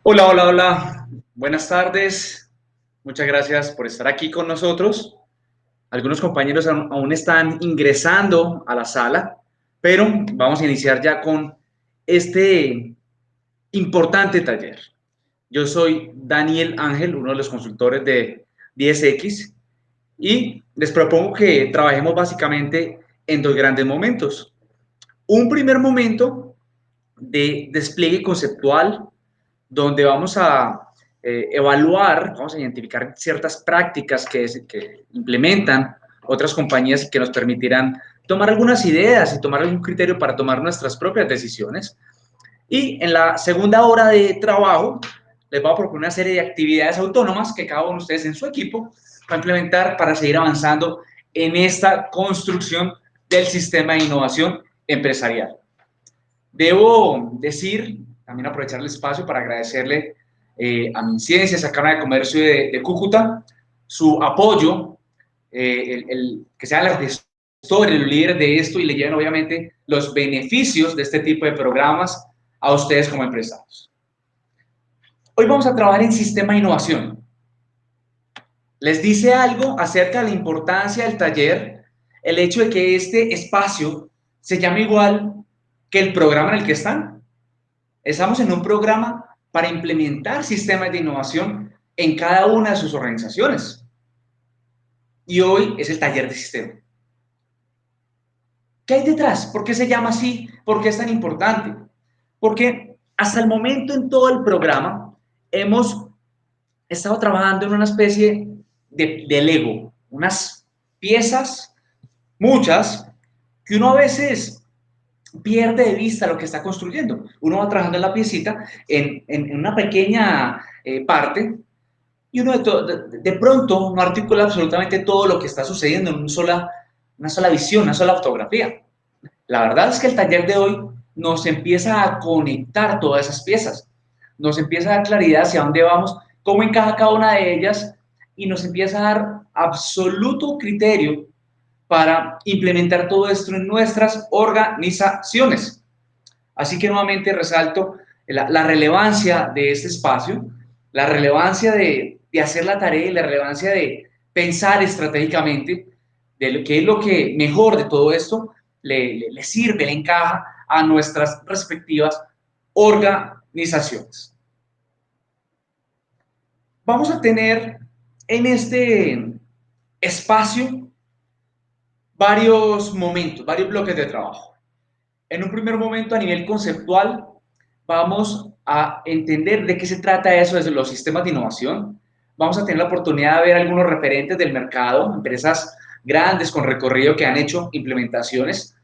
Hola, hola, hola. Buenas tardes. Muchas gracias por estar aquí con nosotros. Algunos compañeros aún están ingresando a la sala, pero vamos a iniciar ya con este importante taller. Yo soy Daniel Ángel, uno de los consultores de 10X, y les propongo que trabajemos básicamente en dos grandes momentos. Un primer momento de despliegue conceptual donde vamos a evaluar, vamos a identificar ciertas prácticas que implementan otras compañías que nos permitirán tomar algunas ideas y tomar algún criterio para tomar nuestras propias decisiones. Y en la segunda hora de trabajo les voy a proponer una serie de actividades autónomas que cada uno de ustedes en su equipo va a implementar para seguir avanzando en esta construcción del sistema de innovación empresarial. Debo decir, también aprovechar el espacio para agradecerle a MinCiencias, a Cámara de Comercio de Cúcuta, su apoyo, que sean las gestores, los líderes de esto y le lleven obviamente los beneficios de este tipo de programas a ustedes como empresarios. Hoy vamos a trabajar en sistema de innovación. ¿Les dice algo acerca de la importancia del taller el hecho de que este espacio se llame igual que el programa en el que están? Estamos en un programa para implementar sistemas de innovación en cada una de sus organizaciones. Y hoy es el taller de sistema. ¿Qué hay detrás? ¿Por qué se llama así? ¿Por qué es tan importante? Porque hasta el momento en todo el programa hemos estado trabajando en una especie de Lego, unas piezas, muchas, que uno a veces pierde de vista lo que está construyendo. Uno va trabajando en la piecita, en una pequeña parte, y uno de pronto no articula absolutamente todo lo que está sucediendo en una sola visión, una sola fotografía. La verdad es que el taller de hoy nos empieza a conectar todas esas piezas, nos empieza a dar claridad hacia dónde vamos, cómo encaja cada una de ellas y nos empieza a dar absoluto criterio para implementar todo esto en nuestras organizaciones. Así que nuevamente resalto la relevancia de este espacio, la relevancia de hacer la tarea y la relevancia de pensar estratégicamente de lo que es lo que mejor de todo esto le sirve, le encaja a nuestras respectivas organizaciones. Vamos a tener en este espacio varios momentos, varios bloques de trabajo. En un primer momento, a nivel conceptual, vamos a entender de qué se trata eso desde los sistemas de innovación. Vamos a tener la oportunidad de ver algunos referentes del mercado, empresas grandes con recorrido que han hecho implementaciones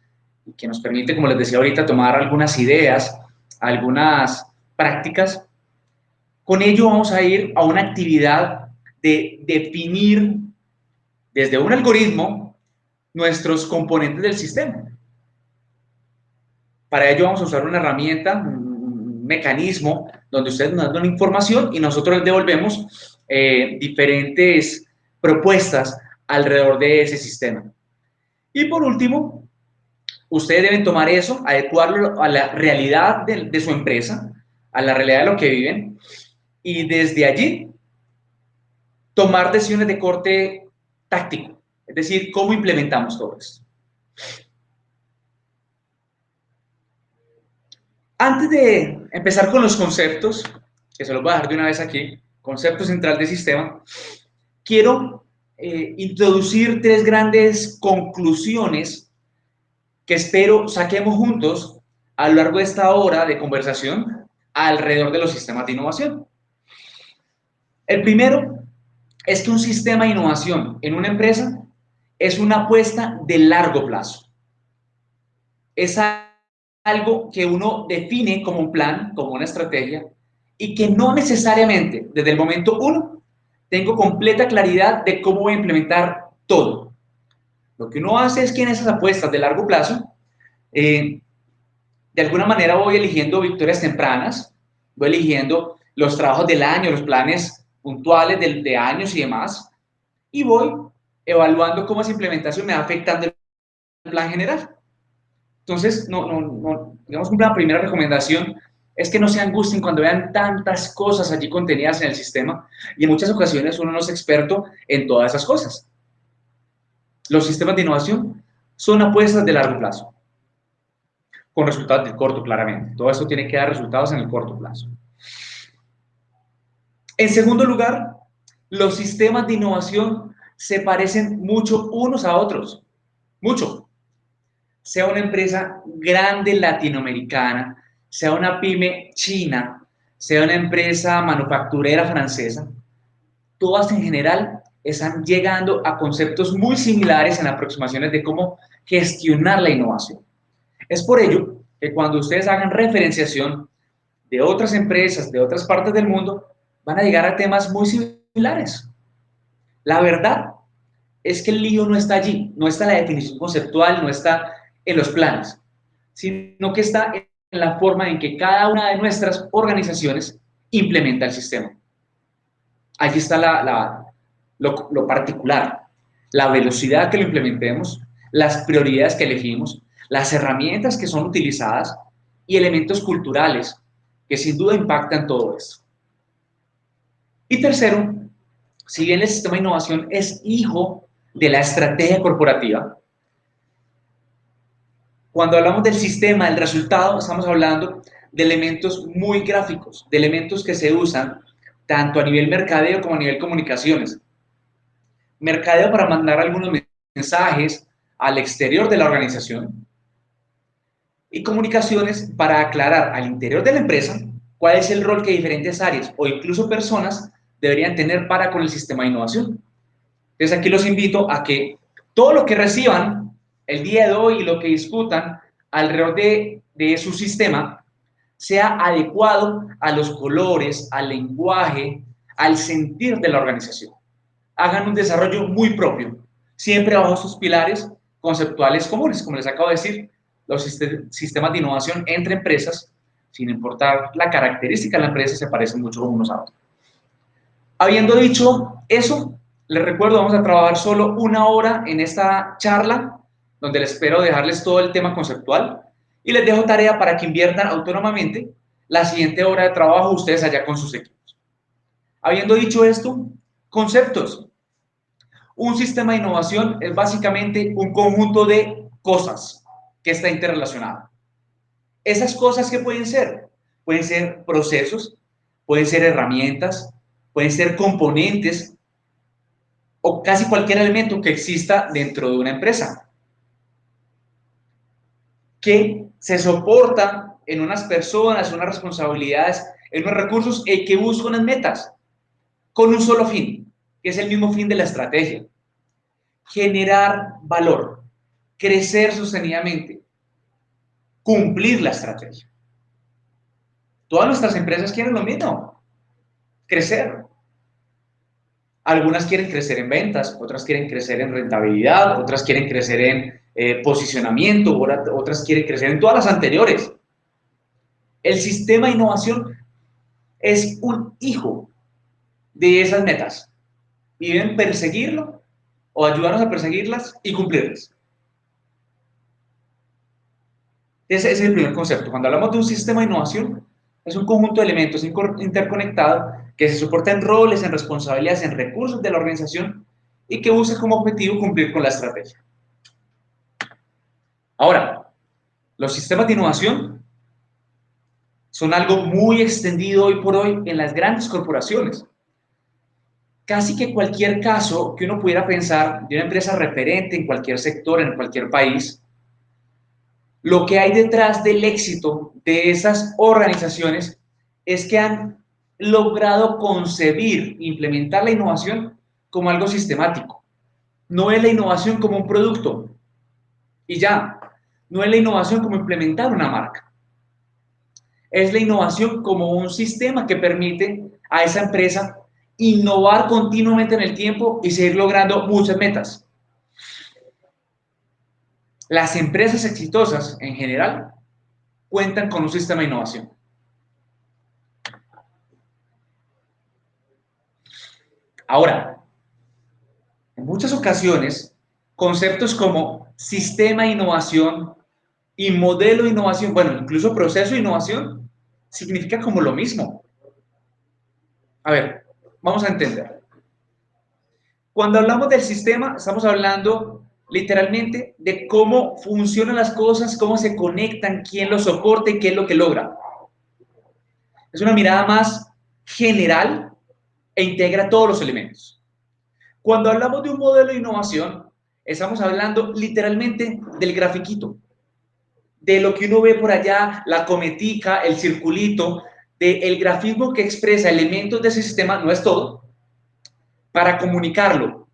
y que nos permite, como les decía ahorita, tomar algunas ideas, algunas prácticas. Con ello vamos a ir a una actividad de definir desde un algoritmo nuestros componentes del sistema. Para ello vamos a usar una herramienta, un mecanismo donde ustedes nos dan una información y nosotros les devolvemos diferentes propuestas alrededor de ese sistema. Y por último, ustedes deben tomar eso, adecuarlo a la realidad de su empresa, a la realidad de lo que viven, y desde allí tomar decisiones de corte táctico, es decir, cómo implementamos todo esto. Antes de empezar con los conceptos, que se los voy a dejar de una vez aquí, concepto central de sistema, quiero introducir tres grandes conclusiones que espero saquemos juntos a lo largo de esta hora de conversación alrededor de los sistemas de innovación. El primero es que un sistema de innovación en una empresa es una apuesta de largo plazo. Es algo que uno define como un plan, como una estrategia, y que no necesariamente desde el momento uno tengo completa claridad de cómo voy a implementar todo. Lo que uno hace es que en esas apuestas de largo plazo, de alguna manera voy eligiendo victorias tempranas, voy eligiendo los trabajos del año, los planes puntuales de años y demás, y voy evaluando cómo esa implementación me va afectando el plan general. Entonces, digamos, una primera recomendación es que no se angustien cuando vean tantas cosas allí contenidas en el sistema, y en muchas ocasiones uno no es experto en todas esas cosas. Los sistemas de innovación son apuestas de largo plazo, con resultados de corto, claramente. Todo esto tiene que dar resultados en el corto plazo. En segundo lugar, los sistemas de innovación se parecen mucho unos a otros, mucho. Sea una empresa grande latinoamericana, sea una pyme china, sea una empresa manufacturera francesa, todas en general están llegando a conceptos muy similares en aproximaciones de cómo gestionar la innovación. Es por ello que cuando ustedes hagan referenciación de otras empresas, de otras partes del mundo, van a llegar a temas muy similares. La verdad es que el lío no está allí, no está en la definición conceptual, no está en los planes, sino que está en la forma en que cada una de nuestras organizaciones implementa el sistema. Allí está lo particular, la velocidad que lo implementemos, las prioridades que elegimos, las herramientas que son utilizadas y elementos culturales que sin duda impactan todo esto. Y tercero, si bien el sistema de innovación es hijo de la estrategia corporativa, cuando hablamos del sistema, del resultado, estamos hablando de elementos muy gráficos, de elementos que se usan tanto a nivel mercadeo como a nivel comunicaciones. Mercadeo para mandar algunos mensajes al exterior de la organización y comunicaciones para aclarar al interior de la empresa cuál es el rol que diferentes áreas o incluso personas deberían tener para con el sistema de innovación. Entonces aquí los invito a que todo lo que reciban el día de hoy y lo que discutan alrededor de su sistema sea adecuado a los colores, al lenguaje, al sentir de la organización. Hagan un desarrollo muy propio, siempre bajo sus pilares conceptuales comunes, como les acabo de decir, los sistemas de innovación entre empresas, sin importar la característica de la empresa, se parecen mucho unos a otros. Habiendo dicho eso, les recuerdo, vamos a trabajar solo 1 hora en esta charla, donde les espero dejarles todo el tema conceptual, y les dejo tarea para que inviertan autónomamente la siguiente hora de trabajo ustedes allá con sus equipos. Habiendo dicho esto, conceptos. Un sistema de innovación es básicamente un conjunto de cosas que está interrelacionado. Esas cosas, ¿qué pueden ser? Pueden ser procesos, pueden ser herramientas, pueden ser componentes o casi cualquier elemento que exista dentro de una empresa, que se soporta en unas personas, unas responsabilidades, en unos recursos y que buscan unas metas con un solo fin, que es el mismo fin de la estrategia: generar valor, crecer sostenidamente, cumplir la estrategia. Todas nuestras empresas quieren lo mismo, crecer. Algunas quieren crecer en ventas, otras quieren crecer en rentabilidad, otras quieren crecer en posicionamiento, otras quieren crecer en todas las anteriores. El sistema de innovación es un hijo de esas metas y deben perseguirlo o ayudarnos a perseguirlas y cumplirlas. Ese es el primer concepto. Cuando hablamos de un sistema de innovación, es un conjunto de elementos interconectados que se soporta en roles, en responsabilidades, en recursos de la organización y que busca como objetivo cumplir con la estrategia. Ahora, los sistemas de innovación son algo muy extendido hoy por hoy en las grandes corporaciones. Casi que cualquier caso que uno pudiera pensar de una empresa referente en cualquier sector, en cualquier país, lo que hay detrás del éxito de esas organizaciones es que han logrado concebir, implementar la innovación como algo sistemático. No es la innovación como un producto y ya, no es la innovación como implementar una marca. Es la innovación como un sistema que permite a esa empresa innovar continuamente en el tiempo y seguir logrando muchas metas. Las empresas exitosas en general cuentan con un sistema de innovación. Ahora, en muchas ocasiones, conceptos como sistema de innovación y modelo de innovación, bueno, incluso proceso de innovación, significa como lo mismo. A ver, vamos a entender. Cuando hablamos del sistema, estamos hablando literalmente de cómo funcionan las cosas, cómo se conectan, quién lo soporta y qué es lo que logra. Es una mirada más general e integra todos los elementos. Cuando hablamos de un modelo de innovación, estamos hablando literalmente del grafiquito, de lo que uno ve por allá, la cometica, el circulito, del grafismo que expresa elementos de ese sistema, no es todo, para comunicarlo.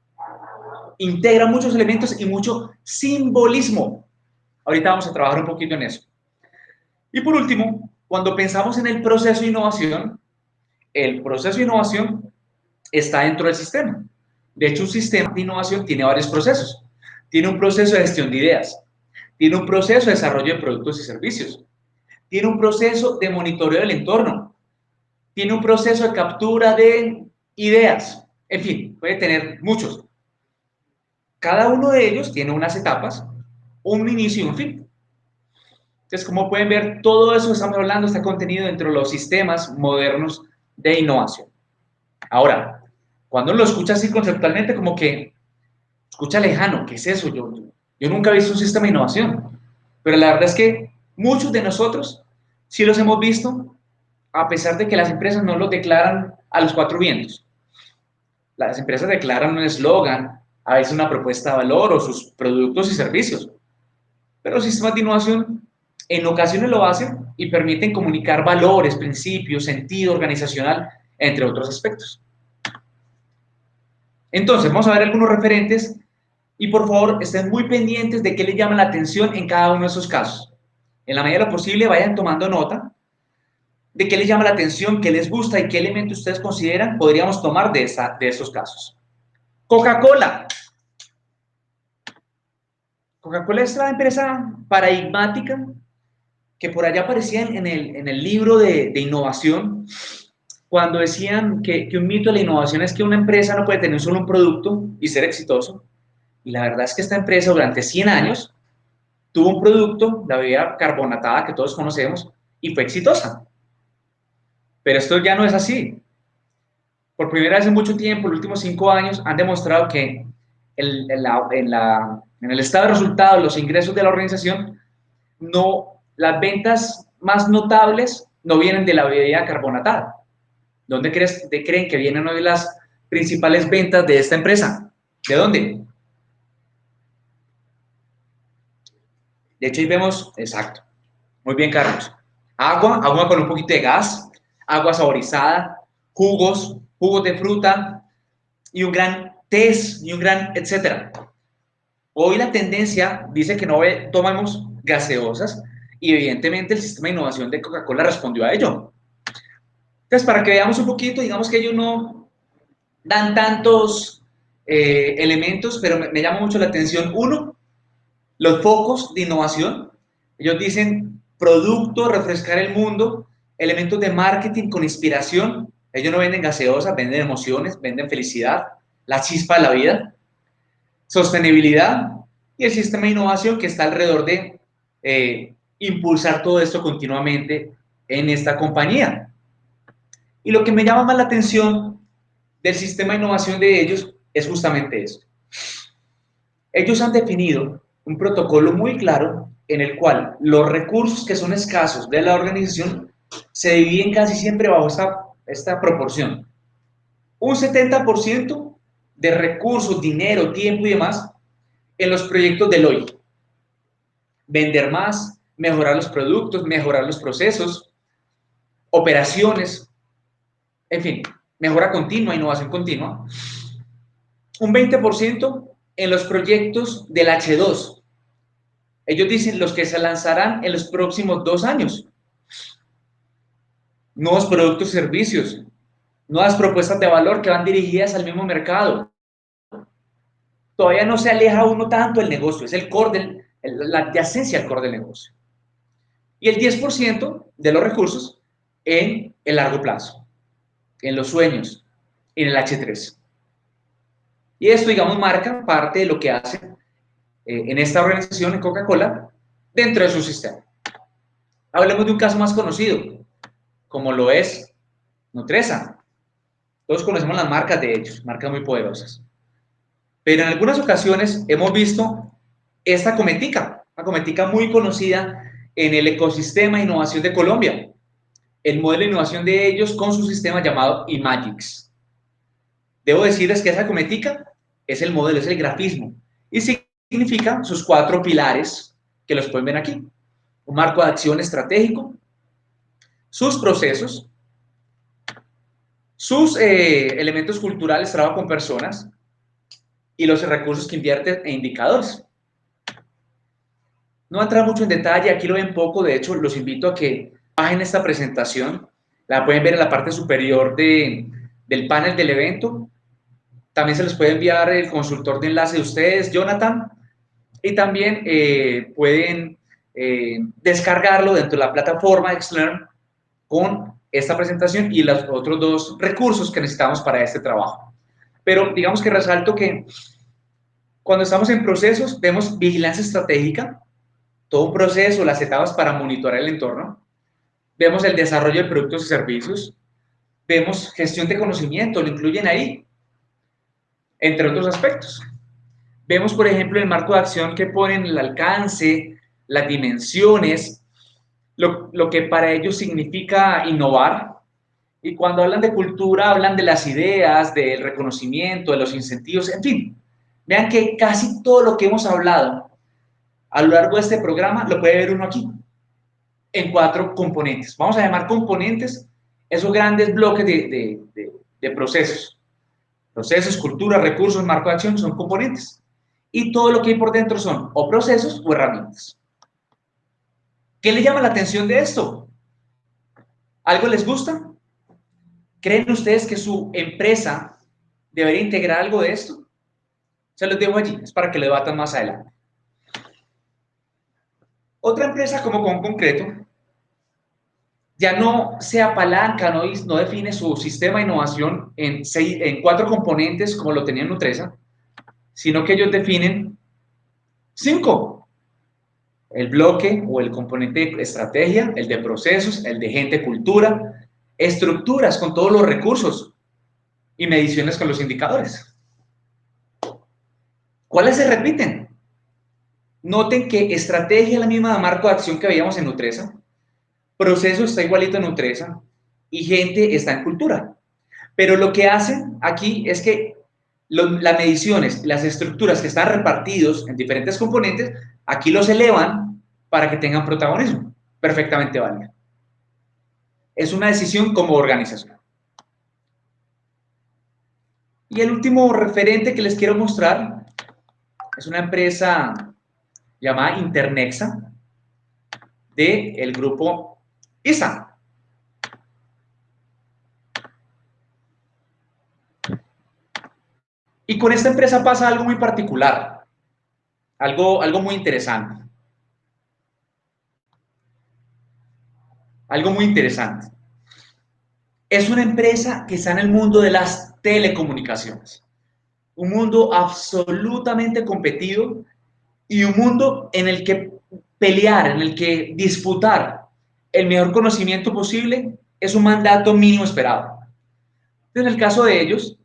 Integra muchos elementos y mucho simbolismo. Ahorita vamos a trabajar un poquito en eso. Y por último, cuando pensamos en el proceso de innovación está dentro del sistema. De hecho, un sistema de innovación tiene varios procesos. Tiene un proceso de gestión de ideas, tiene un proceso de desarrollo de productos y servicios, tiene un proceso de monitoreo del entorno, tiene un proceso de captura de ideas, en fin, puede tener muchos. Cada uno de ellos tiene unas etapas, un inicio y un fin. Entonces, como pueden ver, todo eso que estamos hablando está contenido dentro de los sistemas modernos de innovación. Ahora, cuando uno lo escucha así conceptualmente, como que escucha lejano, ¿qué es eso? Yo nunca he visto un sistema de innovación, pero la verdad es que muchos de nosotros sí los hemos visto, a pesar de que las empresas no lo declaran a los cuatro vientos. Las empresas declaran un eslogan, a veces una propuesta de valor o sus productos y servicios, pero los sistemas de innovación en ocasiones lo hacen y permiten comunicar valores, principios, sentido organizacional, entre otros aspectos. Entonces, vamos a ver algunos referentes y por favor estén muy pendientes de qué les llama la atención en cada uno de esos casos. En la medida de lo posible vayan tomando nota de qué les llama la atención, qué les gusta y qué elementos ustedes consideran podríamos tomar de esos casos. Coca-Cola. Coca-Cola es la empresa paradigmática que por allá aparecía en el libro de innovación, cuando decían que un mito de la innovación es que una empresa no puede tener solo un producto y ser exitoso. Y la verdad es que esta empresa durante 100 años tuvo un producto, la bebida carbonatada que todos conocemos, y fue exitosa. Pero esto ya no es así. Por primera vez en mucho tiempo, los últimos 5 años, han demostrado que en el estado de resultados, los ingresos de la organización, las ventas más notables no vienen de la bebida carbonatada. ¿Dónde creen que vienen hoy las principales ventas de esta empresa? ¿De dónde? De hecho, ahí vemos, exacto. Muy bien, Carlos. Agua con un poquito de gas, agua saborizada, jugos de fruta y un gran test y un gran etcétera. Hoy la tendencia dice que no tomamos gaseosas y evidentemente el sistema de innovación de Coca-Cola respondió a ello. Entonces, para que veamos un poquito, digamos que ellos no dan tantos elementos, pero me llama mucho la atención. Uno, los focos de innovación. Ellos dicen producto, refrescar el mundo, elementos de marketing con inspiración. Ellos no venden gaseosas, venden emociones, venden felicidad, la chispa de la vida, sostenibilidad y el sistema de innovación que está alrededor de impulsar todo esto continuamente en esta compañía. Y lo que me llama más la atención del sistema de innovación de ellos es justamente eso. Ellos han definido un protocolo muy claro en el cual los recursos que son escasos de la organización se dividen casi siempre bajo esta proporción. Un 70% de recursos, dinero, tiempo y demás en los proyectos del hoy. Vender más, mejorar los productos, mejorar los procesos, operaciones, en fin, mejora continua, innovación continua. Un 20% en los proyectos del H2. Ellos dicen los que se lanzarán en los próximos 2 años. Nuevos productos y servicios, nuevas propuestas de valor que van dirigidas al mismo mercado. Todavía no se aleja uno tanto del negocio, es el core, la adyacencia al core del negocio. Y el 10% de los recursos en el largo plazo, en los sueños, en el H3. Y esto, digamos, marca parte de lo que hacen en esta organización, en Coca-Cola, dentro de su sistema. Hablemos de un caso más conocido, como lo es Nutresa. Todos conocemos las marcas de ellos, marcas muy poderosas. Pero en algunas ocasiones hemos visto esta cometica, una cometica muy conocida en el ecosistema de innovación de Colombia. El modelo de innovación de ellos con su sistema llamado Imagix. Debo decirles que esa cometica es el modelo, es el grafismo. Y significa sus 4 pilares, que los pueden ver aquí. Un marco de acción estratégico, sus procesos, sus elementos culturales, trabajo con personas, y los recursos que invierten e indicadores. No voy a entrar mucho en detalle, aquí lo ven poco, de hecho los invito a que bajen esta presentación, la pueden ver en la parte superior del panel del evento. También se les puede enviar el consultor de enlace de ustedes, Jonathan, y también pueden descargarlo dentro de la plataforma Xlearn con esta presentación y los otros 2 recursos que necesitamos para este trabajo. Pero digamos que resalto que cuando estamos en procesos, vemos vigilancia estratégica, todo un proceso, las etapas para monitorear el entorno. Vemos el desarrollo de productos y servicios. Vemos gestión de conocimiento, lo incluyen ahí, entre otros aspectos. Vemos, por ejemplo, el marco de acción que ponen el alcance, las dimensiones, lo que para ellos significa innovar. Y cuando hablan de cultura, hablan de las ideas, del reconocimiento, de los incentivos, en fin. Vean que casi todo lo que hemos hablado a lo largo de este programa lo puede ver uno aquí, en 4 componentes. Vamos a llamar componentes esos grandes bloques de procesos. Procesos, cultura, recursos, marco de acción son componentes. Y todo lo que hay por dentro son o procesos o herramientas. ¿Qué les llama la atención de esto? ¿Algo les gusta? ¿Creen ustedes que su empresa debería integrar algo de esto? Se los dejo allí, es para que lo debatan más adelante. Otra empresa como con concreto ya no se apalanca, no define su sistema de innovación en 4 componentes como lo tenía Nutresa, sino que ellos definen 5. El bloque o el componente de estrategia, el de procesos, el de gente, cultura, estructuras con todos los recursos y mediciones con los indicadores. ¿Cuáles se repiten? Noten que estrategia es la misma marco de acción que veíamos en Nutresa, proceso está igualito en Nutresa y gente está en cultura. Pero lo que hacen aquí es que las mediciones, las estructuras que están repartidos en diferentes componentes, aquí los elevan para que tengan protagonismo. Perfectamente válido. Es una decisión como organización. Y el último referente que les quiero mostrar es una empresa llamada Internexa del grupo ISA. Y con esta empresa pasa algo muy particular, algo muy interesante. Algo muy interesante. Es una empresa que está en el mundo de las telecomunicaciones. Un mundo absolutamente competido y un mundo en el que pelear, en el que disputar el mejor conocimiento posible es un mandato mínimo esperado. En el caso de ellos,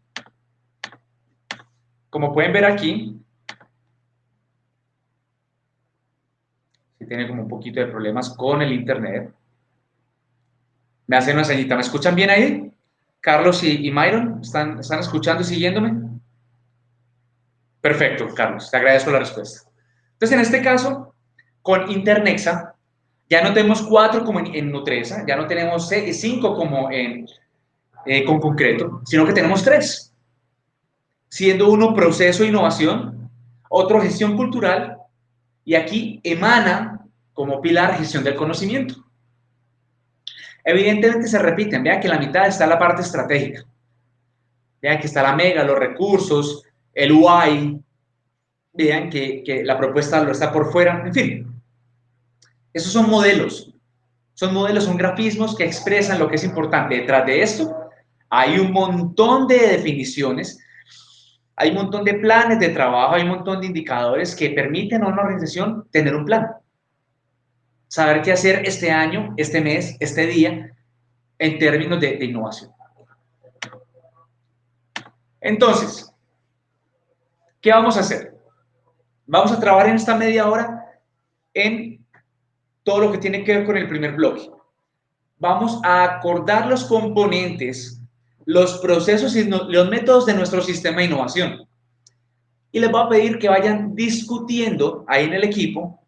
como pueden ver aquí, si tiene como un poquito de problemas con el internet, me hacen una señita. ¿Me escuchan bien ahí? Carlos y Myron, ¿están escuchando y siguiéndome? Perfecto, Carlos, te agradezco la respuesta. Entonces, en este caso, con Internexa, ya no tenemos 4 como en Nutresa, ya no tenemos 5 como con concreto, sino que tenemos 3, siendo uno proceso e innovación, otro gestión cultural, y aquí emana como pilar gestión del conocimiento. Evidentemente se repiten, vean que en la mitad está la parte estratégica, vean que está la mega, los recursos, el why, vean que la propuesta lo está por fuera, en fin. Esos son modelos, son grafismos que expresan lo que es importante. Detrás de esto hay un montón de definiciones, hay un montón de planes de trabajo, hay un montón de indicadores que permiten a una organización tener un plan. Saber qué hacer este año, este mes, este día, en términos de innovación. Entonces, ¿qué vamos a hacer? Vamos a trabajar en esta media hora en todo lo que tiene que ver con el primer bloque. Vamos a acordar los componentes, los procesos y los métodos de nuestro sistema de innovación. Y les voy a pedir que vayan discutiendo ahí en el equipo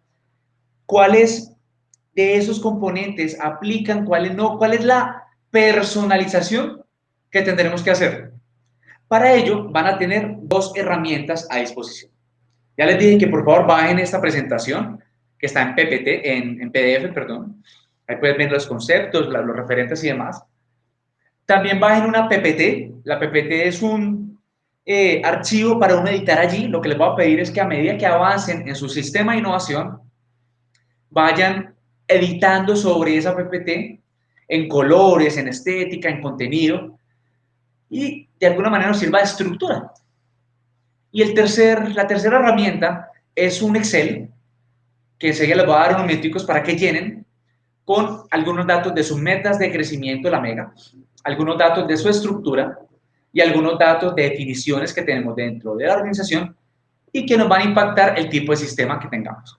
cuáles de esos componentes aplican, cuáles no, cuál es la personalización que tendremos que hacer. Para ello van a tener dos herramientas a disposición. Ya les dije que por favor bajen esta presentación que está en PPT, en PDF, perdón. Ahí pueden ver los conceptos, los referentes y demás. También bajen una PPT. La PPT es un archivo para uno editar allí. Lo que les voy a pedir es que a medida que avancen en su sistema de innovación, vayan editando sobre esa PPT en colores, en estética, en contenido y de alguna manera nos sirva de estructura. Y la tercera herramienta es un Excel que enseguida les voy a dar unos minuticos para que llenen con algunos datos de sus metas de crecimiento de la mega, algunos datos de su estructura y algunos datos de definiciones que tenemos dentro de la organización y que nos van a impactar el tipo de sistema que tengamos.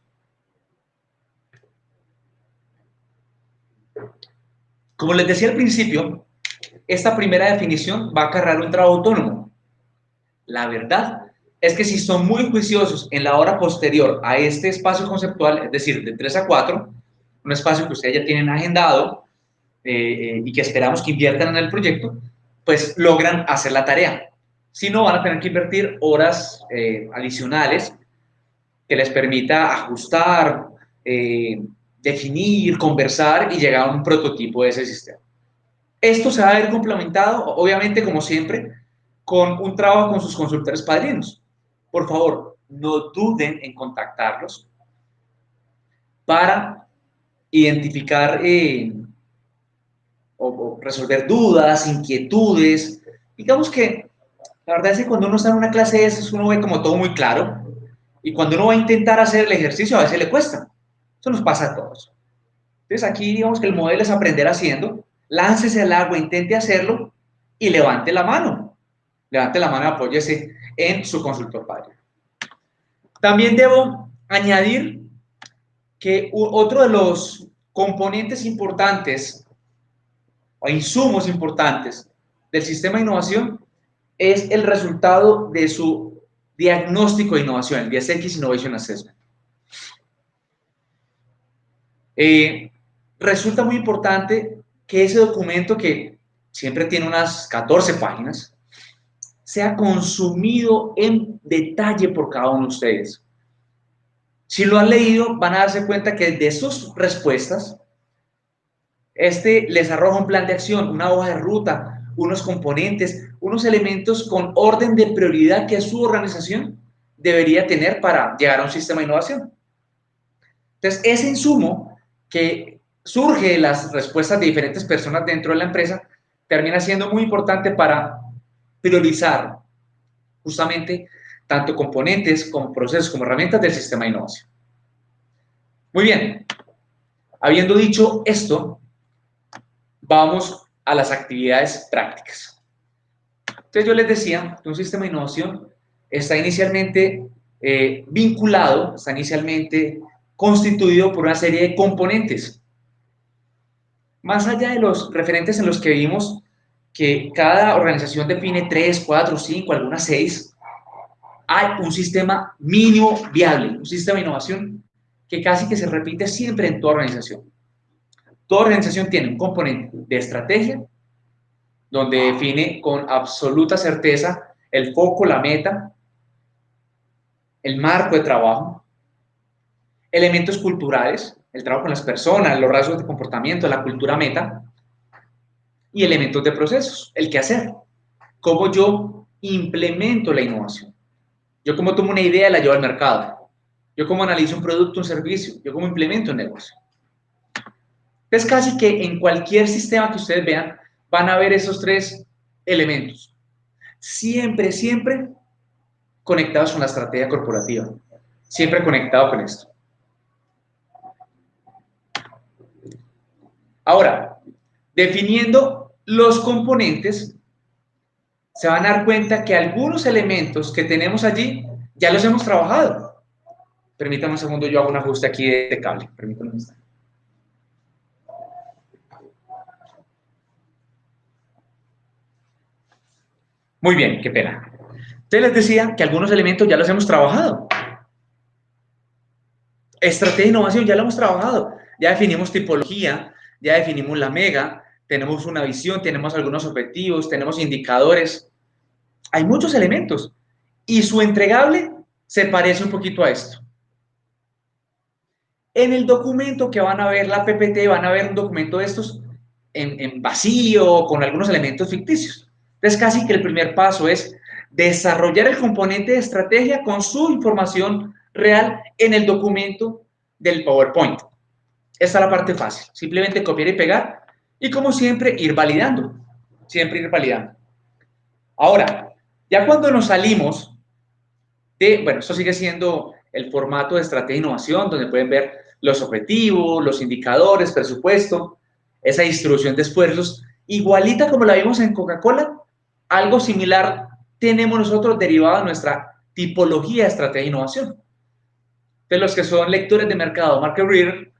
Como les decía al principio, esta primera definición va a cargar un trabajo autónomo. La verdad es que si son muy juiciosos en la hora posterior a este espacio conceptual, es decir, de 3 a 4, un espacio que ustedes ya tienen agendado y que esperamos que inviertan en el proyecto, pues logran hacer la tarea. Si no, van a tener que invertir horas adicionales que les permita ajustar, definir, conversar y llegar a un prototipo de ese sistema. Esto se va a ver complementado, obviamente, como siempre, con un trabajo con sus consultores padrinos. Por favor, no duden en contactarlos para identificar o resolver dudas, inquietudes. Digamos que la verdad es que cuando uno está en una clase de esas, uno ve como todo muy claro y cuando uno va a intentar hacer el ejercicio a veces le cuesta. Eso nos pasa a todos. Entonces aquí digamos que el modelo es aprender haciendo, láncese al agua, intente hacerlo y levante la mano. Levante la mano y apóyese en su consultor padre. También debo añadir que otro de los componentes importantes o insumos importantes del sistema de innovación es el resultado de su diagnóstico de innovación, el DSX Innovation Assessment. Resulta muy importante que ese documento, que siempre tiene unas 14 páginas, sea consumido en detalle por cada uno de ustedes. Si lo han leído, van a darse cuenta que de sus respuestas, les arroja un plan de acción, una hoja de ruta, unos componentes, unos elementos con orden de prioridad que su organización debería tener para llegar a un sistema de innovación. Entonces, ese insumo que surge de las respuestas de diferentes personas dentro de la empresa termina siendo muy importante para priorizar justamente tanto componentes como procesos como herramientas del sistema de innovación. Muy bien, habiendo dicho esto, vamos a las actividades prácticas. Entonces yo les decía que un sistema de innovación está inicialmente vinculado, está inicialmente constituido por una serie de componentes. Más allá de los referentes en los que vimos que cada organización define 3, 4, 5, algunas 6, hay un sistema mínimo viable, un sistema de innovación que casi que se repite siempre en toda organización. Toda organización tiene un componente de estrategia, donde define con absoluta certeza el foco, la meta, el marco de trabajo, elementos culturales, el trabajo con las personas, los rasgos de comportamiento, la cultura meta, y elementos de procesos, el qué hacer, cómo yo implemento la innovación, yo cómo tomo una idea y la llevo al mercado, yo cómo analizo un producto, un servicio, yo cómo implemento un negocio. Entonces, casi que en cualquier sistema que ustedes vean, van a ver esos tres elementos. Siempre, siempre conectados con la estrategia corporativa. Siempre conectado con esto. Ahora, Definiendo los componentes, se van a dar cuenta que algunos elementos que tenemos allí ya los hemos trabajado. Permítame un segundo, yo hago un ajuste aquí de este cable. Permítame un instante. Muy bien, qué pena. Entonces les decía que algunos elementos ya los hemos trabajado. Estrategia de innovación ya lo hemos trabajado. Ya definimos tipología, ya definimos la mega, tenemos una visión, tenemos algunos objetivos, tenemos indicadores. Hay muchos elementos. Y su entregable se parece un poquito a esto. En el documento que van a ver, la PPT, van a ver un documento de estos en vacío, con algunos elementos ficticios. Entonces, casi que el primer paso es desarrollar el componente de estrategia con su información real en el documento del PowerPoint. Esta es la parte fácil. Simplemente copiar y pegar y, como siempre, ir validando. Siempre ir validando. Ahora, ya cuando nos salimos de, bueno, esto sigue siendo el formato de estrategia de innovación, donde pueden ver los objetivos, los indicadores, presupuesto, esa distribución de esfuerzos, igualita como la vimos en Coca-Cola, algo similar tenemos nosotros derivado de nuestra tipología de estrategia de innovación. De los que son lectores de mercado, market reader,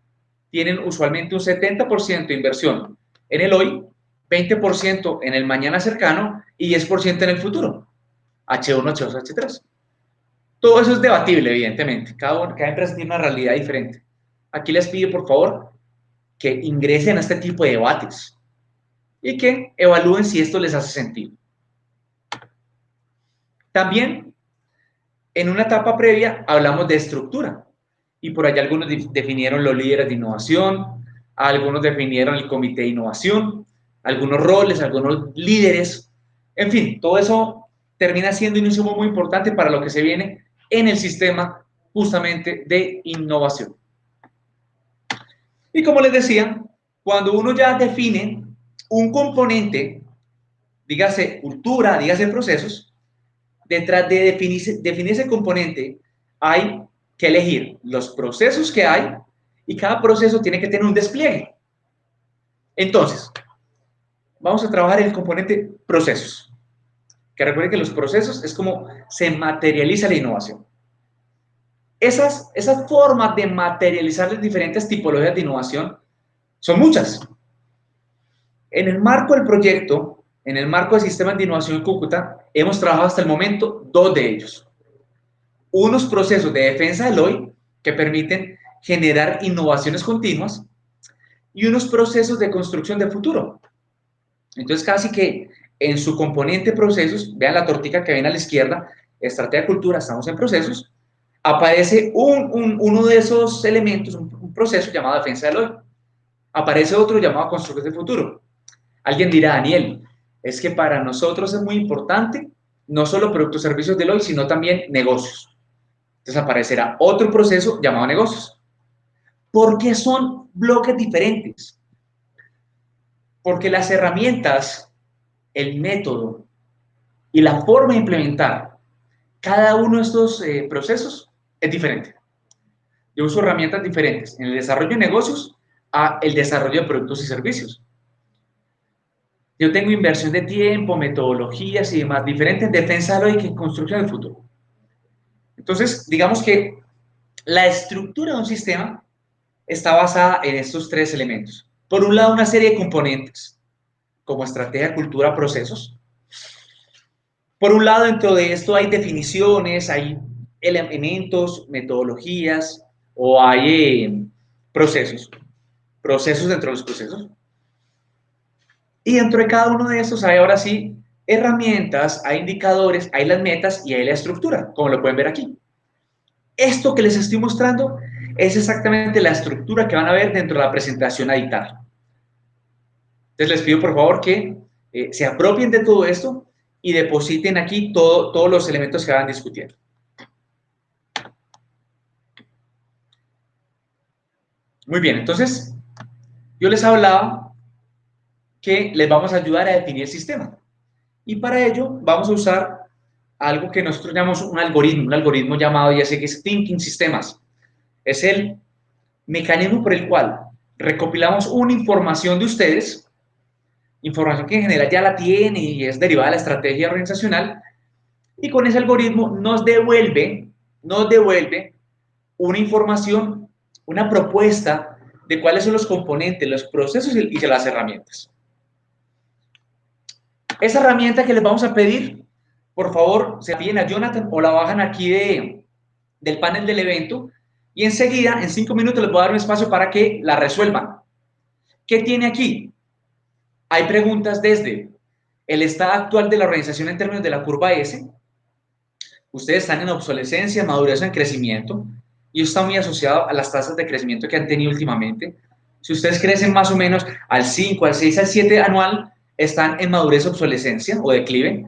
tienen usualmente un 70% de inversión en el hoy, 20% en el mañana cercano y 10% en el futuro. H1, H2, H3. Todo eso es debatible, evidentemente. Cada empresa tiene una realidad diferente. Aquí les pido, por favor, que ingresen a este tipo de debates y que evalúen si esto les hace sentido. También, en una etapa previa, hablamos de estructura. Y por allá algunos definieron los líderes de innovación, algunos definieron el comité de innovación, algunos roles, algunos líderes. En fin, todo eso termina siendo un insumo muy importante para lo que se viene en el sistema justamente de innovación. Y como les decía, cuando uno ya define un componente, dígase cultura, dígase procesos, detrás de definir ese componente hay que elegir los procesos que hay y cada proceso tiene que tener un despliegue. Entonces, vamos a trabajar el componente procesos. Que recuerden que los procesos es como se materializa la innovación. Esas formas de materializar las diferentes tipologías de innovación son muchas. En el marco del proyecto, en el marco del sistema de innovación en Cúcuta, hemos trabajado hasta el momento 2 de ellos. Unos procesos de defensa del hoy que permiten generar innovaciones continuas y unos procesos de construcción del futuro. Entonces, casi que en su componente procesos, vean la tortica que ven a la izquierda, estrategia cultura, estamos en procesos, aparece uno de esos elementos, un proceso llamado defensa del hoy. Aparece otro llamado construcción del futuro. Alguien dirá, Daniel, es que para nosotros es muy importante no solo productos y servicios del hoy, sino también negocios. Entonces aparecerá otro proceso llamado negocios. ¿Por qué son bloques diferentes? Porque las herramientas, el método y la forma de implementar cada uno de estos procesos es diferente. Yo uso herramientas diferentes en el desarrollo de negocios a el desarrollo de productos y servicios. Yo tengo inversión de tiempo, metodologías y demás diferentes en defensa de lo que en construcción del futuro. Entonces, digamos que la estructura de un sistema está basada en estos 3 elementos. Por un lado, una serie de componentes, como estrategia, cultura, procesos. Por un lado, dentro de esto hay definiciones, hay elementos, metodologías o hay procesos dentro de los procesos. Y dentro de cada uno de estos hay ahora sí herramientas, hay indicadores, hay las metas y hay la estructura, como lo pueden ver aquí. Esto que les estoy mostrando es exactamente la estructura que van a ver dentro de la presentación a editar. Entonces les pido por favor que se apropien de todo esto y depositen aquí todos los elementos que van discutiendo. Muy bien, entonces yo les hablaba que les vamos a ayudar a definir el sistema. Y para ello vamos a usar algo que nosotros llamamos un algoritmo llamado, ya sé que es Thinking Systems. Es el mecanismo por el cual recopilamos una información de ustedes información que en general ya la tiene y es derivada de la estrategia organizacional, y con ese algoritmo nos devuelve una información, una propuesta de cuáles son los componentes, los procesos y de las herramientas. Esa herramienta que les vamos a pedir, por favor, se la piden a Jonathan o la bajan aquí del panel del evento y enseguida, en 5 minutos, les voy a dar un espacio para que la resuelvan. ¿Qué tiene aquí? Hay preguntas desde el estado actual de la organización en términos de la curva S. Ustedes están en obsolescencia, madurez o en crecimiento, y eso está muy asociado a las tasas de crecimiento que han tenido últimamente. Si ustedes crecen más o menos al 5, al 6, al 7 anual, están en madurez, obsolescencia o declive.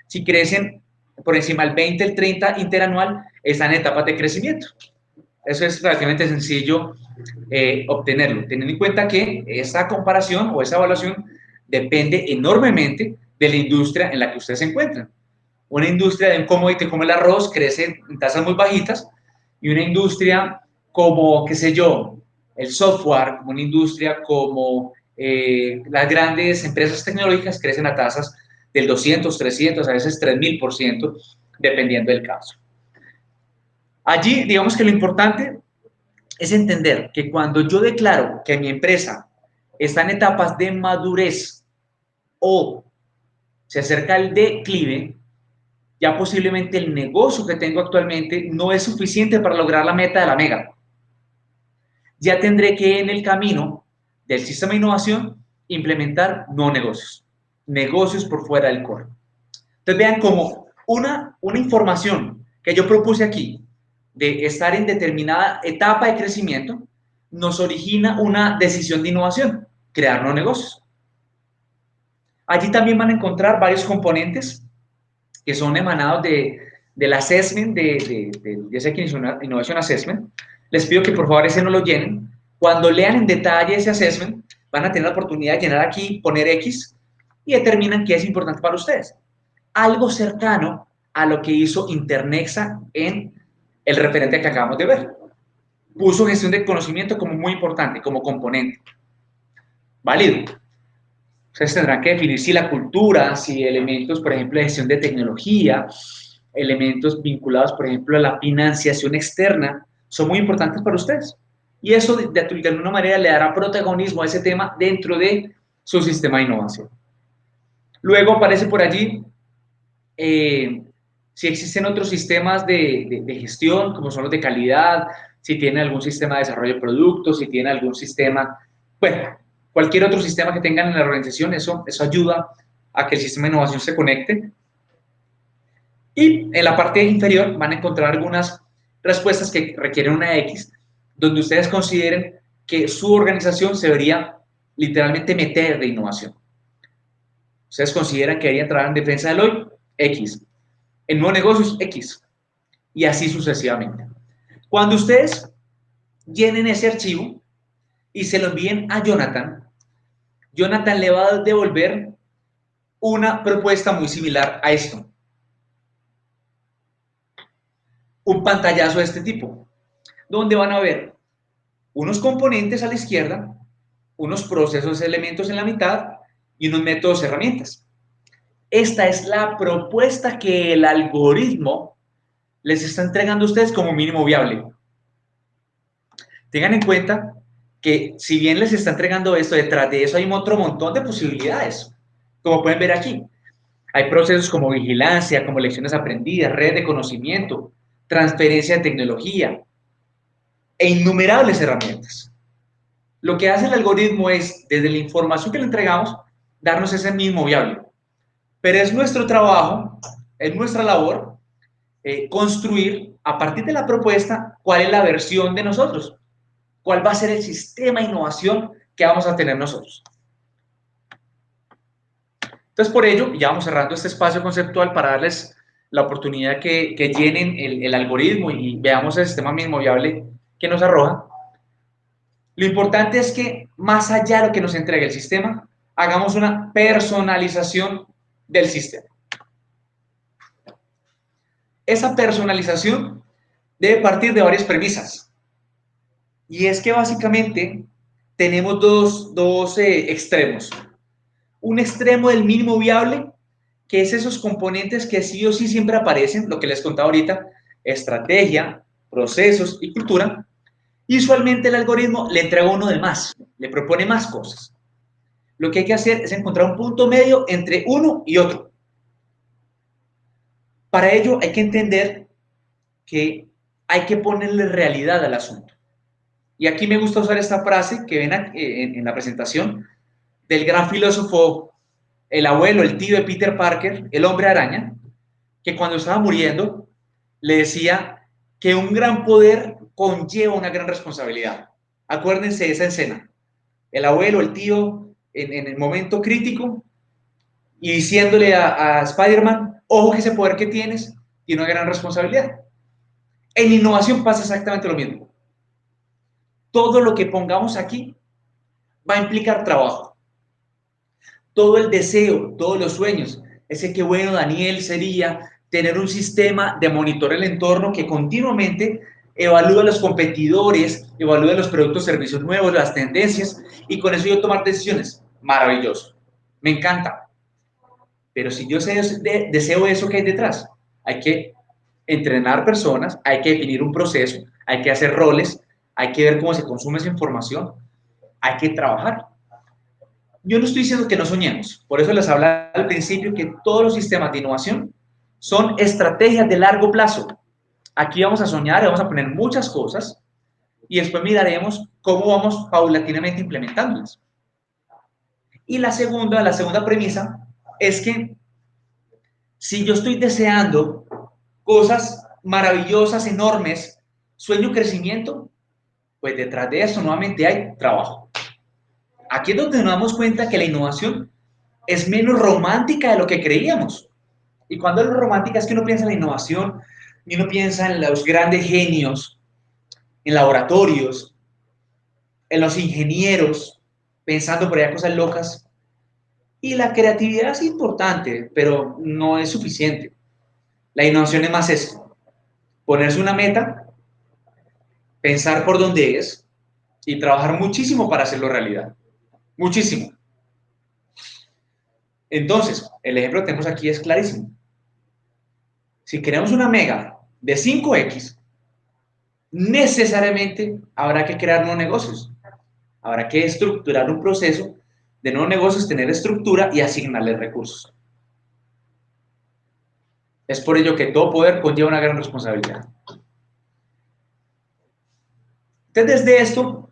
Si crecen por encima del 20, el 30 interanual, están en etapas de crecimiento. Eso es relativamente sencillo obtenerlo, teniendo en cuenta que esa comparación o esa evaluación depende enormemente de la industria en la que ustedes se encuentran. Una industria de un commodity como el arroz crece en tasas muy bajitas, y una industria como, qué sé yo, el software, como una industria como las grandes empresas tecnológicas crecen a tasas del 200, 300, a veces 3000%, dependiendo del caso. Allí, digamos que lo importante es entender que cuando yo declaro que mi empresa está en etapas de madurez o se acerca al declive, ya posiblemente el negocio que tengo actualmente no es suficiente para lograr la meta de la mega. Ya tendré que en el camino del sistema de innovación implementar nuevos negocios, negocios por fuera del core. Entonces vean como una información que yo propuse aquí de estar en determinada etapa de crecimiento nos origina una decisión de innovación, crear nuevos negocios. Allí también van a encontrar varios componentes que son emanados del assessment, de ese Innovation Assessment. Les pido que por favor ese no lo llenen. Cuando lean en detalle ese assessment, van a tener la oportunidad de llenar aquí, poner X y determinan qué es importante para ustedes. Algo cercano a lo que hizo Internexa en el referente que acabamos de ver. Puso gestión de conocimiento como muy importante, como componente. Válido. Ustedes tendrán que definir si la cultura, si elementos, por ejemplo, de gestión de tecnología, elementos vinculados, por ejemplo, a la financiación externa, son muy importantes para ustedes. Y eso, de alguna manera, le dará protagonismo a ese tema dentro de su sistema de innovación. Luego aparece por allí si existen otros sistemas de gestión, como son los de calidad, si tienen algún sistema de desarrollo de productos, si tienen algún sistema, bueno, cualquier otro sistema que tengan en la organización, eso ayuda a que el sistema de innovación se conecte. Y en la parte inferior van a encontrar algunas respuestas que requieren una X, donde ustedes consideren que su organización se debería literalmente meter de innovación. Ustedes consideran que debería entrar en defensa del hoy, X. En nuevos negocios, X. Y así sucesivamente. Cuando ustedes llenen ese archivo y se lo envíen a Jonathan, Jonathan le va a devolver una propuesta muy similar a esto. Un pantallazo de este tipo, donde van a ver unos componentes a la izquierda, unos procesos, elementos en la mitad y unos métodos, herramientas. Esta es la propuesta que el algoritmo les está entregando a ustedes como mínimo viable. Tengan en cuenta que si bien les está entregando esto, detrás de eso hay otro montón de posibilidades, como pueden ver aquí. Hay procesos como vigilancia, como lecciones aprendidas, red de conocimiento, transferencia de tecnología e innumerables herramientas. Lo que hace el algoritmo es, desde la información que le entregamos, darnos ese mismo viable. Pero es nuestro trabajo, es nuestra labor, construir a partir de la propuesta cuál es la versión de nosotros, cuál va a ser el sistema de innovación que vamos a tener nosotros. Entonces, por ello, ya vamos cerrando este espacio conceptual para darles la oportunidad que llenen el algoritmo y veamos el sistema mínimo viable que nos arroja. Lo importante es que, más allá de lo que nos entregue el sistema, hagamos una personalización del sistema. Esa personalización debe partir de varias premisas. Y es que básicamente tenemos dos extremos. un extremo del mínimo viable, que es esos componentes que sí o sí siempre aparecen, lo que les contaba ahorita, estrategia, procesos y cultura. Y usualmente el algoritmo le entrega uno de más, le propone más cosas. Lo que hay que hacer es encontrar un punto medio entre uno y otro. Para ello hay que entender que hay que ponerle realidad al asunto. Y aquí me gusta usar esta frase que ven en la presentación del gran filósofo, el abuelo, el tío de Peter Parker, el hombre araña, que cuando estaba muriendo le decía que un gran poder conlleva una gran responsabilidad. Acuérdense de esa escena. El abuelo, el tío, en el momento crítico, y diciéndole a Spider-Man, ojo que ese poder que tienes tiene una gran responsabilidad. En innovación pasa exactamente lo mismo. Todo lo que pongamos aquí va a implicar trabajo. Todo el deseo, todos los sueños. Ese que bueno, Daniel, sería tener un sistema de monitoreo del entorno que continuamente evalúe a los competidores, evalúe los productos, servicios nuevos, las tendencias, y con eso yo tomar decisiones. Maravilloso. Me encanta. Pero si yo deseo eso que hay detrás, hay que entrenar personas, hay que definir un proceso, hay que hacer roles, hay que ver cómo se consume esa información, hay que trabajar. Yo no estoy diciendo que no soñemos, por eso les hablaba al principio que todos los sistemas de innovación son estrategias de largo plazo. Aquí vamos a soñar y vamos a poner muchas cosas y después miraremos cómo vamos paulatinamente implementándolas. Y la segunda premisa es que si yo estoy deseando cosas maravillosas, enormes, sueño crecimiento, pues detrás de eso nuevamente hay trabajo. Aquí es donde nos damos cuenta que la innovación es menos romántica de lo que creíamos. Y cuando es romántica es que uno piensa en la innovación y uno piensa en los grandes genios, en laboratorios, en los ingenieros, pensando por allá cosas locas. Y la creatividad es importante, pero no es suficiente. La innovación es más esto, ponerse una meta, pensar por dónde es y trabajar muchísimo para hacerlo realidad. Muchísimo. Entonces, el ejemplo que tenemos aquí es clarísimo. Si queremos una mega de 5x, necesariamente habrá que crear nuevos negocios. Habrá que estructurar un proceso de nuevos negocios, tener estructura y asignarles recursos. Es por ello que todo poder conlleva una gran responsabilidad. Entonces, desde esto,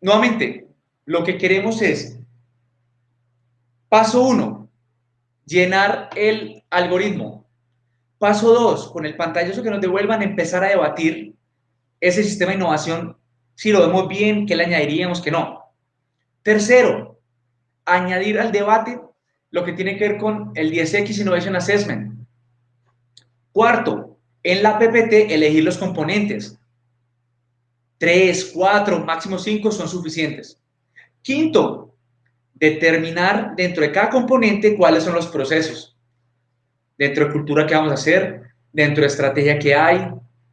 nuevamente, lo que queremos es, paso 1, llenar el algoritmo. Paso 2, con el pantallazo que nos devuelvan, empezar a debatir ese sistema de innovación, si lo vemos bien, qué le añadiríamos, qué no. Tercero, añadir al debate lo que tiene que ver con el 10X Innovation Assessment. Cuarto, en la PPT elegir los componentes. 3, 4, máximo 5 son suficientes. Quinto, determinar dentro de cada componente cuáles son los procesos. Dentro de cultura que vamos a hacer, dentro de estrategia que hay,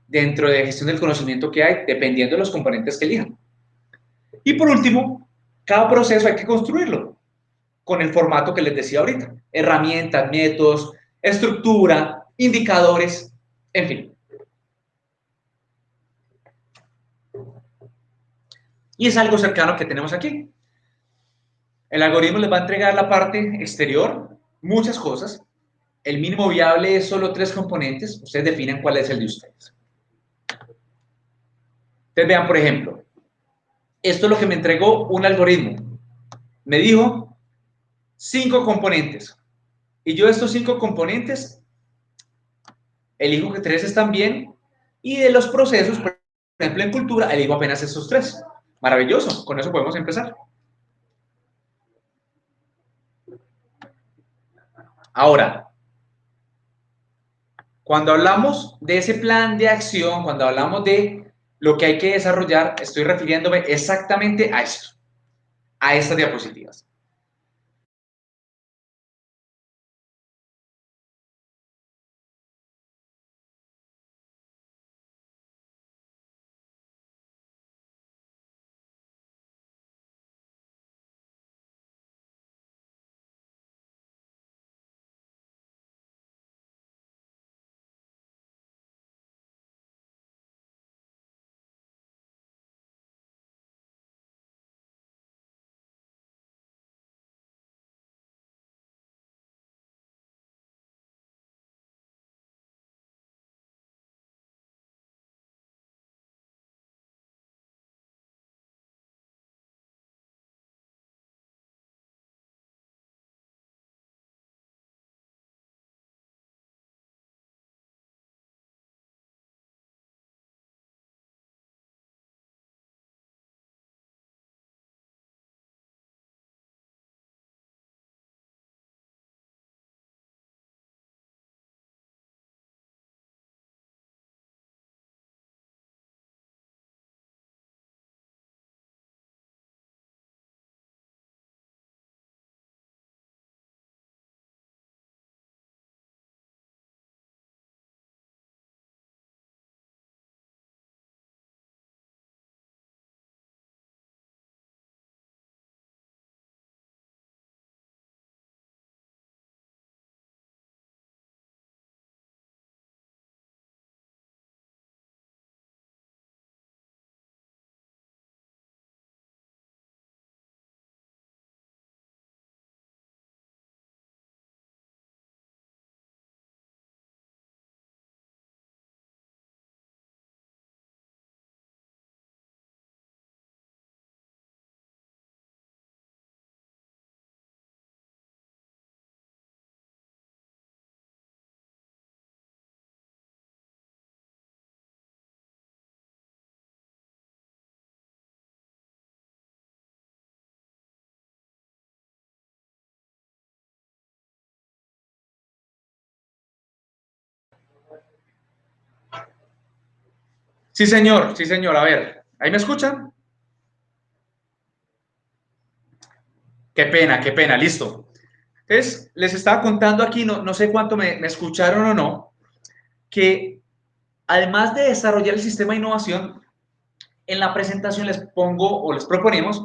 dentro de gestión del conocimiento que hay, dependiendo de los componentes que elijan. Y por último, cada proceso hay que construirlo con el formato que les decía ahorita. Herramientas, métodos, estructura, indicadores, en fin. Y es algo cercano que tenemos aquí. El algoritmo les va a entregar la parte exterior, muchas cosas. El mínimo viable es solo 3 componentes. Ustedes definen cuál es el de ustedes. Ustedes vean, por ejemplo, esto es lo que me entregó un algoritmo. Me dijo 5 componentes. Y yo estos 5 componentes elijo que 3 están bien. Y de los procesos, por ejemplo, en cultura, elijo apenas esos 3. Maravilloso. Con eso podemos empezar. Ahora, cuando hablamos de ese plan de acción, cuando hablamos de lo que hay que desarrollar, estoy refiriéndome exactamente a esto, a estas diapositivas. Sí, señor, sí, señor. A ver, ¿ahí me escuchan? Qué pena, listo. Entonces, les estaba contando aquí, no sé cuánto me escucharon o no, que además de desarrollar el sistema de innovación, en la presentación les pongo o les proponemos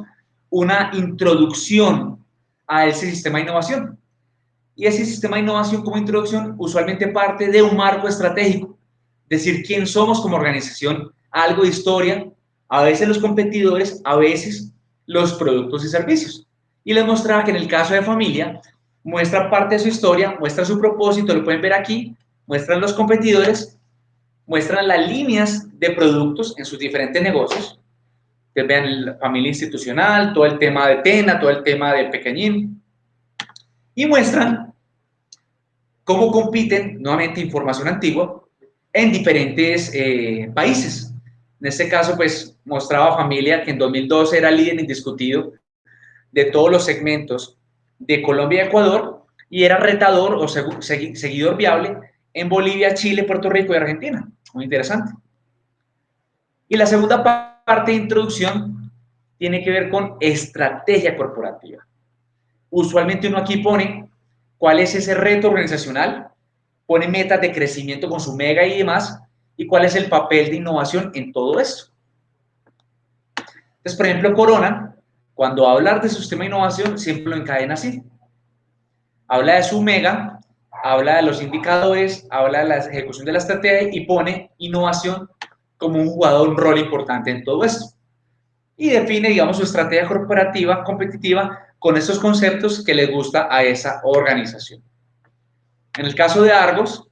una introducción a ese sistema de innovación. Y ese sistema de innovación como introducción usualmente parte de un marco estratégico, decir quién somos como organización, algo de historia, a veces los competidores, a veces los productos y servicios. Y les mostraba que en el caso de familia, muestra parte de su historia, muestra su propósito, lo pueden ver aquí, muestran los competidores, muestran las líneas de productos en sus diferentes negocios. Ustedes vean la familia institucional, todo el tema de Tena, todo el tema de Pequeñín, y muestran cómo compiten, nuevamente información antigua, en diferentes países. En este caso, pues mostraba Familia que en 2012 era líder indiscutido de todos los segmentos de Colombia y Ecuador y era retador o seguidor viable en Bolivia, Chile, Puerto Rico y Argentina. Muy interesante. Y la segunda parte de introducción tiene que ver con estrategia corporativa. Usualmente uno aquí pone cuál es ese reto organizacional, pone metas de crecimiento con su mega y demás, y cuál es el papel de innovación en todo esto. Entonces, por ejemplo, Corona, cuando va a hablar de su sistema de innovación, siempre lo encadena así. Habla de su mega, habla de los indicadores, habla de la ejecución de la estrategia y pone innovación como un jugador, un rol importante en todo esto. Y define, digamos, su estrategia corporativa competitiva con estos conceptos que les gusta a esa organización. En el caso de Argos,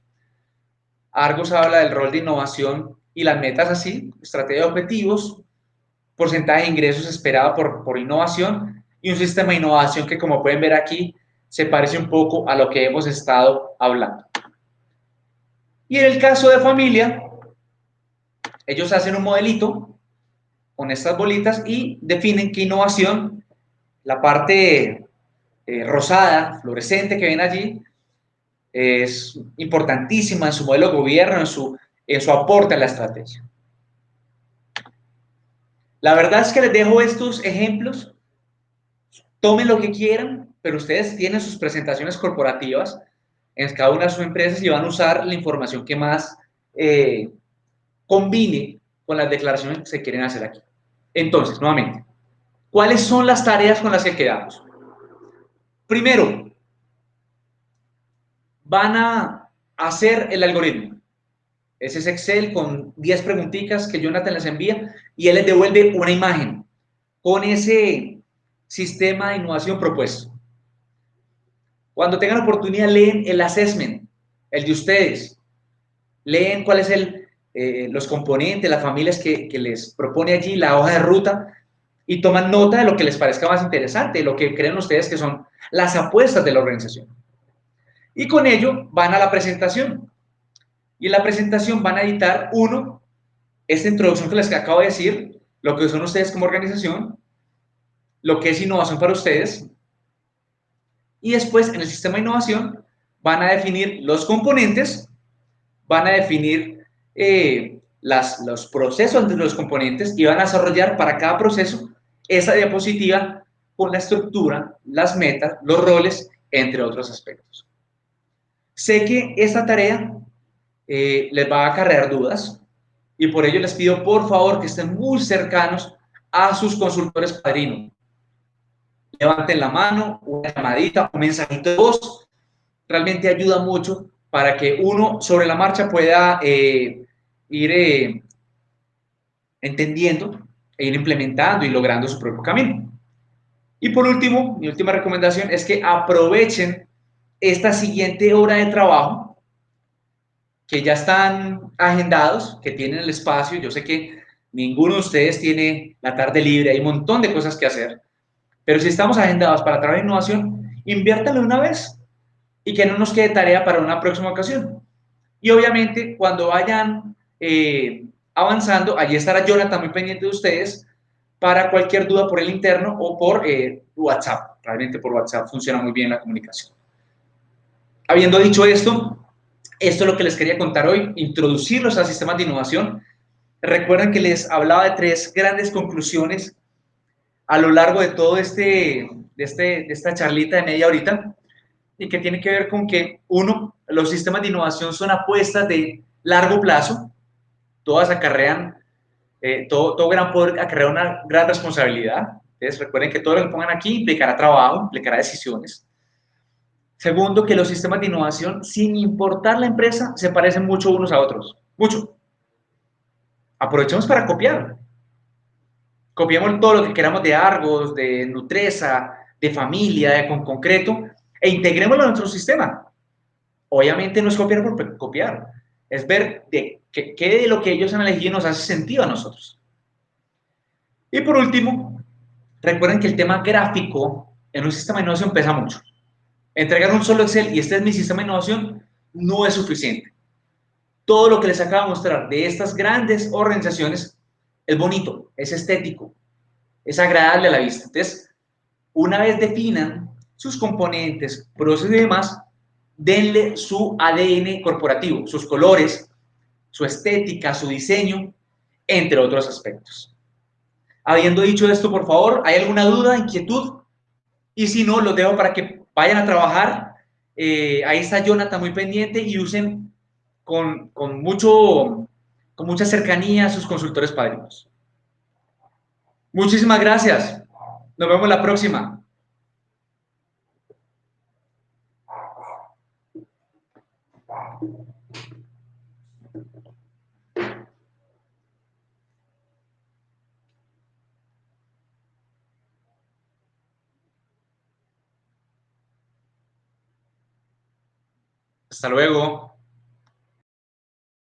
Argos habla del rol de innovación y las metas así, estrategia de objetivos, porcentaje de ingresos esperado por innovación y un sistema de innovación que, como pueden ver aquí, se parece un poco a lo que hemos estado hablando. Y en el caso de familia, ellos hacen un modelito con estas bolitas y definen que innovación, la parte rosada, fluorescente que ven allí, es importantísima en su modelo de gobierno, en su aporte a la estrategia. La verdad es que les dejo estos ejemplos, tomen lo que quieran, pero ustedes tienen sus presentaciones corporativas en cada una de sus empresas y van a usar la información que más combine con las declaraciones que se quieren hacer aquí. Entonces, nuevamente, ¿cuáles son las tareas con las que quedamos? Primero, van a hacer el algoritmo. Ese es Excel con 10 preguntitas que Jonathan les envía y él les devuelve una imagen con ese sistema de innovación propuesto. Cuando tengan oportunidad, leen el assessment, el de ustedes. Leen cuáles son los componentes, las familias que les propone allí, la hoja de ruta, y toman nota de lo que les parezca más interesante, de lo que creen ustedes que son las apuestas de la organización. Y con ello van a la presentación. Y en la presentación van a editar, uno, esta introducción que les acabo de decir, lo que son ustedes como organización, lo que es innovación para ustedes, y después en el sistema de innovación van a definir los componentes, van a definir los procesos entre los componentes y van a desarrollar para cada proceso esa diapositiva con la estructura, las metas, los roles, entre otros aspectos. Sé que esta tarea les va a acarrear dudas y por ello les pido por favor que estén muy cercanos a sus consultores padrinos. Levanten la mano, una llamadita, un mensajito de voz, realmente ayuda mucho para que uno sobre la marcha pueda ir entendiendo e ir implementando y logrando su propio camino. Y por último, mi última recomendación es que aprovechen esta siguiente hora de trabajo, que ya están agendados, que tienen el espacio. Yo sé que ninguno de ustedes tiene la tarde libre, hay un montón de cosas que hacer, pero si estamos agendados para trabajar en innovación, inviértanlo una vez y que no nos quede tarea para una próxima ocasión. Y obviamente, cuando vayan avanzando, allí estará Jonathan muy pendiente de ustedes para cualquier duda por el interno o por WhatsApp. Realmente por WhatsApp funciona muy bien la comunicación. Habiendo dicho esto, esto es lo que les quería contar hoy, introducirlos a sistemas de innovación. Recuerdan que les hablaba de tres grandes conclusiones a lo largo de todo de esta charlita de media horita, y que tiene que ver con que, uno, los sistemas de innovación son apuestas de largo plazo, todas acarrean, todo gran poder acarrea una gran responsabilidad. Entonces, recuerden que todo lo que pongan aquí implicará trabajo, implicará decisiones. Segundo, que los sistemas de innovación, sin importar la empresa, se parecen mucho unos a otros. Mucho. Aprovechemos para copiar. Copiemos todo lo que queramos de Argos, de Nutresa, de Familia, de Con Concreto, e integrémoslo a nuestro sistema. Obviamente no es copiar por copiar, es ver de qué de lo que ellos han elegido nos hace sentido a nosotros. Y por último, recuerden que el tema gráfico en un sistema de innovación pesa mucho. Entregar un solo Excel y este es mi sistema de innovación no es suficiente. Todo lo que les acabo de mostrar de estas grandes organizaciones es bonito, es estético, es agradable a la vista. Entonces, una vez definan sus componentes, procesos y demás, denle su ADN corporativo, sus colores, su estética, su diseño, entre otros aspectos. Habiendo dicho esto, por favor, ¿hay alguna duda, inquietud? Y si no, los dejo para que vayan a trabajar. Ahí está Jonathan muy pendiente y usen con mucha cercanía a sus consultores padrinos. Muchísimas gracias. Nos vemos la próxima. Hasta luego.